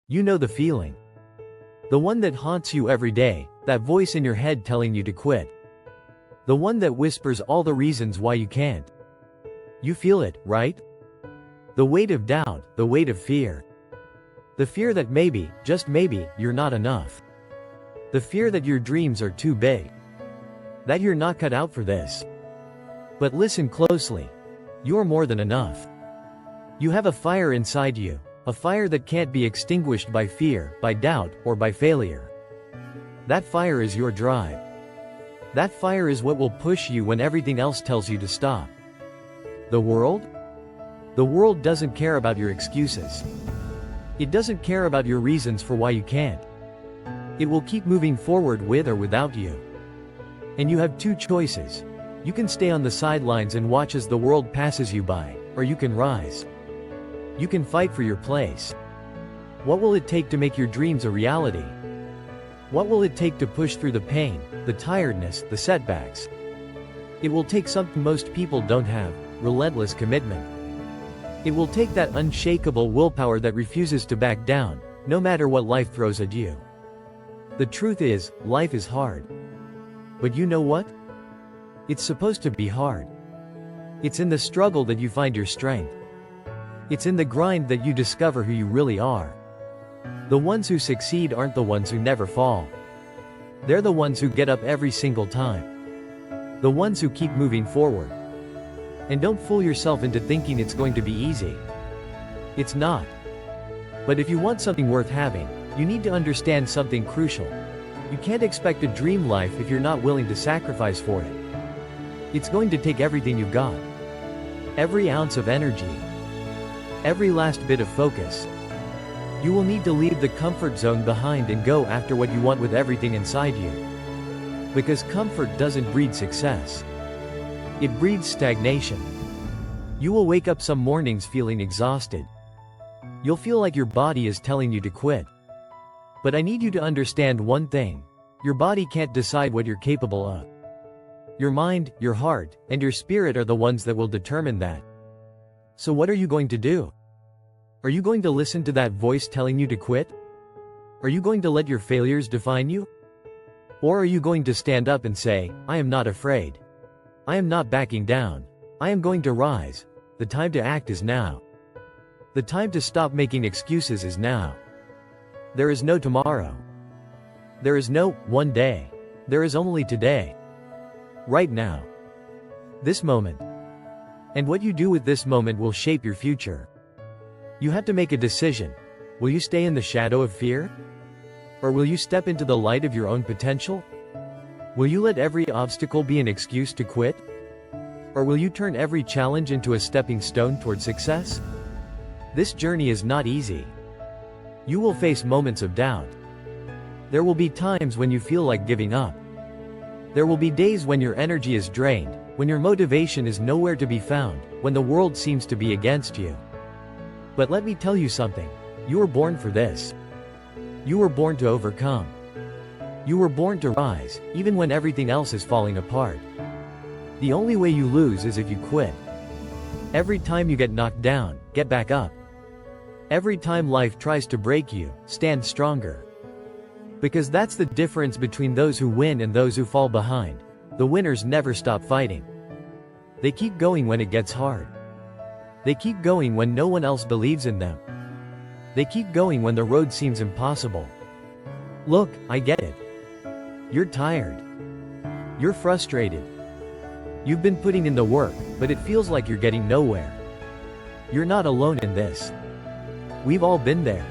You know the feeling. The one that haunts you every day, that voice in your head telling you to quit. The one that whispers all the reasons why you can't. You feel it, right? The weight of doubt, the weight of fear. The fear that maybe, just maybe, you're not enough. The fear that your dreams are too big. That you're not cut out for this. But listen closely. You're more than enough. You have a fire inside you, a fire that can't be extinguished by fear, by doubt, or by failure. That fire is your drive. That fire is what will push you when everything else tells you to stop. The world? The world doesn't care about your excuses. It doesn't care about your reasons for why you can't. It will keep moving forward with or without you. And you have two choices. You can stay on the sidelines and watch as the world passes you by, or you can rise. You can fight for your place. What will it take to make your dreams a reality? What will it take to push through the pain, the tiredness, the setbacks? It will take something most people don't have: relentless commitment. It will take that unshakable willpower that refuses to back down, no matter what life throws at you. The truth is, life is hard. But you know what? It's supposed to be hard. It's in the struggle that you find your strength. It's in the grind that you discover who you really are. The ones who succeed aren't the ones who never fall. They're the ones who get up every single time. The ones who keep moving forward. And don't fool yourself into thinking it's going to be easy. It's not. But if you want something worth having, you need to understand something crucial. You can't expect a dream life if you're not willing to sacrifice for it. It's going to take everything you've got. Every ounce of energy. Every last bit of focus. You will need to leave the comfort zone behind and go after what you want with everything inside you. Because comfort doesn't breed success. It breeds stagnation. You will wake up some mornings feeling exhausted. You'll feel like your body is telling you to quit. But I need you to understand one thing. Your body can't decide what you're capable of. Your mind, your heart, and your spirit are the ones that will determine that. So what are you going to do? Are you going to listen to that voice telling you to quit? Are you going to let your failures define you? Or are you going to stand up and say, I am not afraid. I am not backing down. I am going to rise. The time to act is now. The time to stop making excuses is now. There is no tomorrow. There is no one day. There is only today. Right now. This moment. And what you do with this moment will shape your future. You have to make a decision. Will you stay in the shadow of fear? Or will you step into the light of your own potential? Will you let every obstacle be an excuse to quit? Or will you turn every challenge into a stepping stone toward success? This journey is not easy. You will face moments of doubt. There will be times when you feel like giving up. There will be days when your energy is drained, when your motivation is nowhere to be found, when the world seems to be against you. But let me tell you something. You were born for this. You were born to overcome. You were born to rise, even when everything else is falling apart. The only way you lose is if you quit. Every time you get knocked down, get back up. Every time life tries to break you, stand stronger. Because that's the difference between those who win and those who fall behind. The winners never stop fighting. They keep going when it gets hard. They keep going when no one else believes in them. They keep going when the road seems impossible. Look, I get it. You're tired. You're frustrated. You've been putting in the work, but it feels like you're getting nowhere. You're not alone in this. We've all been there.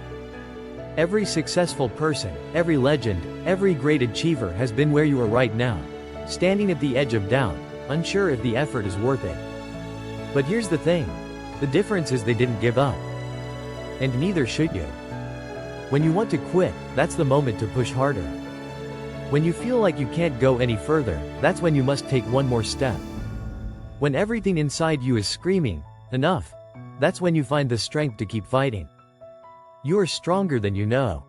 Every successful person, every legend, every great achiever has been where you are right now, standing at the edge of doubt, unsure if the effort is worth it. But here's the thing. The difference is they didn't give up. And neither should you. When you want to quit, that's the moment to push harder. When you feel like you can't go any further, that's when you must take one more step. When everything inside you is screaming, enough, that's when you find the strength to keep fighting. You are stronger than you know.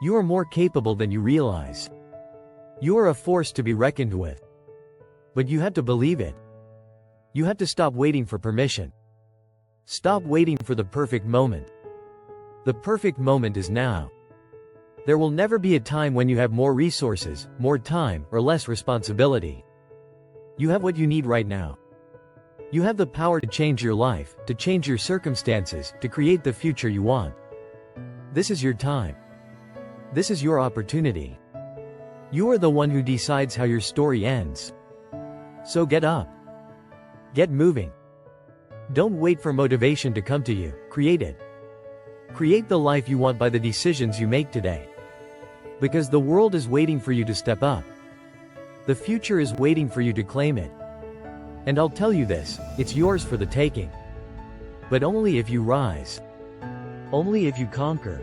You are more capable than you realize. You are a force to be reckoned with. But you have to believe it. You have to stop waiting for permission. Stop waiting for the perfect moment. The perfect moment is now. There will never be a time when you have more resources, more time, or less responsibility. You have what you need right now. You have the power to change your life, to change your circumstances, to create the future you want. This is your time. This is your opportunity. You are the one who decides how your story ends. So get up. Get moving. Don't wait for motivation to come to you, create it. Create the life you want by the decisions you make today. Because the world is waiting for you to step up. The future is waiting for you to claim it. And I'll tell you this, it's yours for the taking. But only if you rise. Only if you conquer.